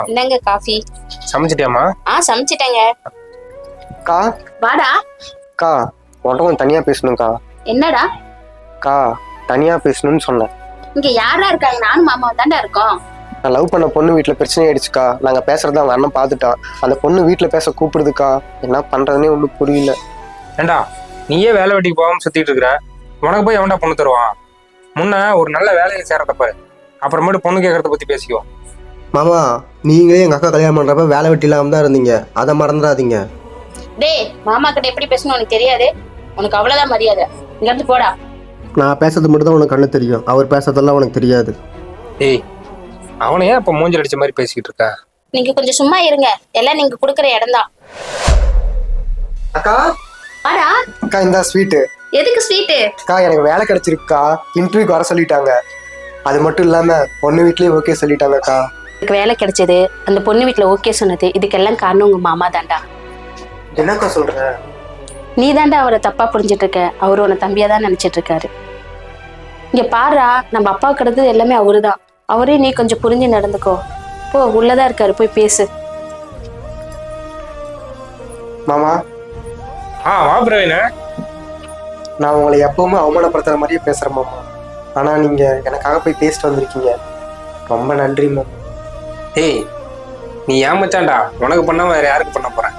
என்னங்க காஃபி? சமைச்சிட்டியாமா? சமைச்சிட்டேங்க. கா வாடா. கா உன்கிட்ட கொஞ்சம் தனியா பேசணும்க்கா. என்னடா? கா தனியா பேசணும்னு சொன்னேன். இங்க யாரா இருக்காங்க? நானும் மாமாவும் தாண்டா இருக்கோம். நான் லவ் பண்ண பொண்ணு வீட்டுல பிரச்சனை ஆயிடுச்சுக்கா. நாங்க பேசுறத அவங்க அண்ணன் பார்த்துட்டான். அந்த பொண்ணு வீட்டுல பேச கூப்பிடுதுக்கா. என்ன பண்றதுன்னே ஒன்றும் புரியல. ஏண்டா நீயே வேலை வெட்டிக்கு போகாம சுத்திட்டு இருக்கிற, உனக்கு போய் எவன்டா பொண்ணு தருவான்? முன்ன ஒரு நல்ல வேலையை சேரத்தப்ப அப்புறமேட்டு பொண்ணு கேட்கறத பத்தி பேசிக்கோ. மாமா, நீங்களே எங்கள் அக்கா கல்யாணம் பண்ணுறப்ப வேலை வெட்டி இல்லாமல் தான் இருந்தீங்க. அதை மறந்துடாதீங்க. டேய், மாமா கிட்ட எப்படி பேசணும் உனக்கு தெரியாது? உனக்கு அவ்வளவுதான் மரியாதை. இங்க இருந்து போடா. நான் பேசுறது மட்டும் தான் உனக்கு கண்ணு தெரியும், அவர் பேசுறதெல்லாம் உனக்கு தெரியாது. ஏய், அவனையே அப்ப மூஞ்சல் அடிச்ச மாதிரி பேசிக்கிட்டு இருக்கா? நீங்க கொஞ்சம் சும்மா இருங்க. எல்லாம் நீங்க குடுக்கற இடம் தான். அக்கா வாடா. அக்கா இந்த ஸ்வீட்டு. எதுக்கு ஸ்வீட்டு? அக்கா எனக்கு வேலை கிடைச்சிருக்கா. இன்டர்வியூக்கு வர சொல்லிட்டாங்க. அது மட்டும் இல்லாம பொண்ணு வீட்லயும் ஓகே சொல்லிட்டாங்கக்கா. எனக்கு வேலை கிடைச்சது, அந்த பொண்ணு வீட்டுல ஓகே சொன்னது, இதுக்கெல்லாம் காரணம் உங்க மாமா தாண்டா. என்னக்கா சொல்ற? நீ தாண்டா அவரை தப்பா புரிஞ்சிட்டு இருக்க. அவரு உன்னை தம்பியா தான் நினைச்சிட்டு இருக்காரு. இங்க பாருடா, நம்ம அப்பா கிடந்தது எல்லாமே அவருதான். அவரே நீ கொஞ்சம் புரிஞ்சு நடந்துக்கோ. போ, உள்ளதா இருக்காரு, போய் பேசு. மாமா, வா பிரவீன. நான் உங்களை எப்பவுமே அவமானப்படுத்துற மாதிரியே பேசுறேன் மாமா. ஆனா நீங்க எனக்காக போய் பேசிட்டு வந்திருக்கீங்க. ரொம்ப நன்றி மாமா. ஏய், நீ ஏன் மச்சான்டா? உனக்கு பண்ணாம வேற யாருக்கு பண்ண போறேன்?